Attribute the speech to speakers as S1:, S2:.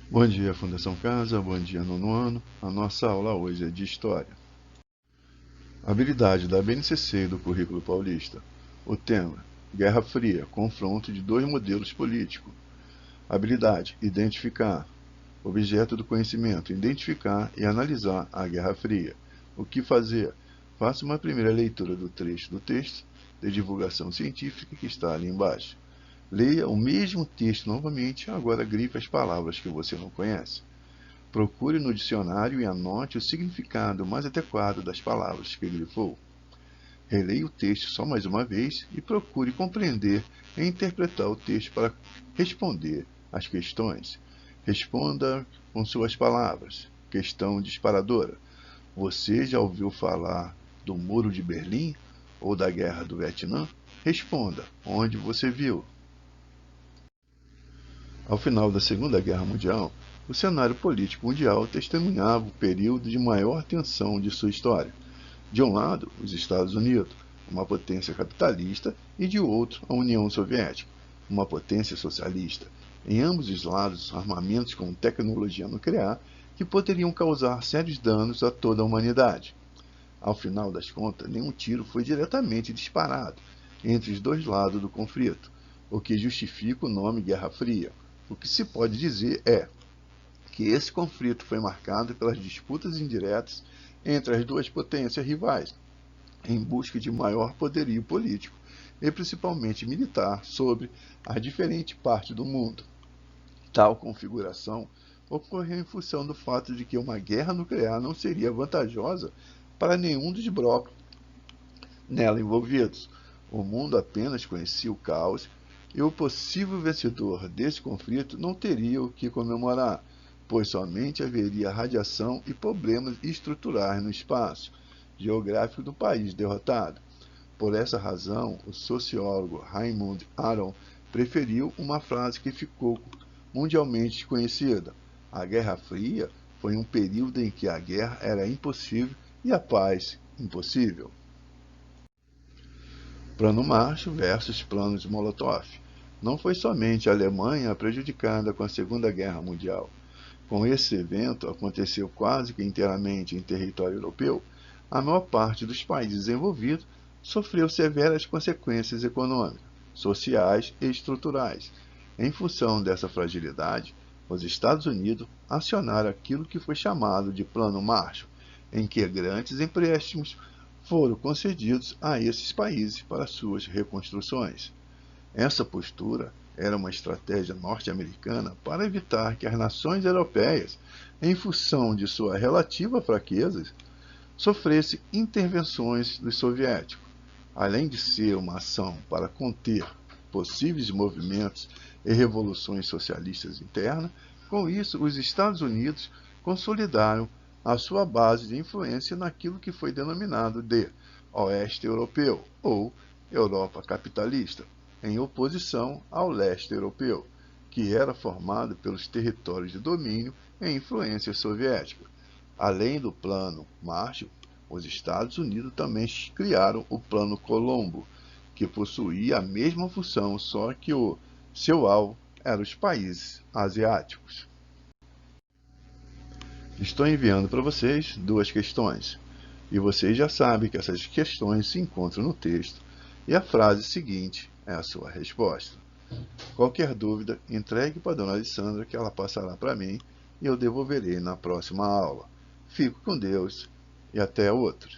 S1: Bom dia, Fundação Casa, bom dia, nono ano. A nossa aula hoje é de História. Habilidade da BNCC e do Currículo Paulista. O tema: Guerra Fria, confronto de dois modelos políticos. Habilidade: identificar. Objeto do conhecimento: identificar e analisar a Guerra Fria. O que fazer? Faça uma primeira leitura do trecho do texto de divulgação científica que está ali embaixo. Leia o mesmo texto novamente, agora grife as palavras que você não conhece. Procure no dicionário e anote o significado mais adequado das palavras que grifou. Releia o texto só mais uma vez e procure compreender e interpretar o texto para responder às questões. Responda com suas palavras. Questão disparadora: você já ouviu falar do Muro de Berlim ou da Guerra do Vietnã? Responda: onde você viu? Ao final da Segunda Guerra Mundial, o cenário político mundial testemunhava o período de maior tensão de sua história. De um lado, os Estados Unidos, uma potência capitalista, e de outro, a União Soviética, uma potência socialista. Em ambos os lados, armamentos com tecnologia nuclear que poderiam causar sérios danos a toda a humanidade. Ao final das contas, nenhum tiro foi diretamente disparado entre os dois lados do conflito, o que justifica o nome Guerra Fria. O que se pode dizer é que esse conflito foi marcado pelas disputas indiretas entre as duas potências rivais, em busca de maior poderio político e principalmente militar sobre as diferentes partes do mundo. Tal configuração ocorreu em função do fato de que uma guerra nuclear não seria vantajosa para nenhum dos blocos nela envolvidos. O mundo apenas conhecia o caos e o possível vencedor desse conflito não teria o que comemorar, pois somente haveria radiação e problemas estruturais no espaço geográfico do país derrotado. Por essa razão, o sociólogo Raymond Aron preferiu uma frase que ficou mundialmente conhecida: a Guerra Fria foi um período em que a guerra era impossível e a paz impossível. Plano Marshall versus Planos Molotov. Não foi somente a Alemanha prejudicada com a Segunda Guerra Mundial. Com esse evento, aconteceu quase que inteiramente em território europeu, a maior parte dos países envolvidos sofreu severas consequências econômicas, sociais e estruturais. Em função dessa fragilidade, os Estados Unidos acionaram aquilo que foi chamado de Plano Marshall, em que grandes empréstimos foram concedidos a esses países para suas reconstruções. Essa postura era uma estratégia norte-americana para evitar que as nações europeias, em função de sua relativa fraqueza, sofressem intervenções dos soviéticos. Além de ser uma ação para conter possíveis movimentos e revoluções socialistas internas, com isso os Estados Unidos consolidaram a sua base de influência naquilo que foi denominado de Oeste Europeu ou Europa Capitalista, em oposição ao Leste Europeu, que era formado pelos territórios de domínio e influência soviética. Além do Plano Marshall, os Estados Unidos também criaram o Plano Colombo, que possuía a mesma função, só que o seu alvo eram os países asiáticos. Estou enviando para vocês duas questões, e vocês já sabem que essas questões se encontram no texto, e a frase seguinte é a sua resposta. Qualquer dúvida, entregue para a dona Alessandra que ela passará para mim e eu devolverei na próxima aula. Fico com Deus e até outra.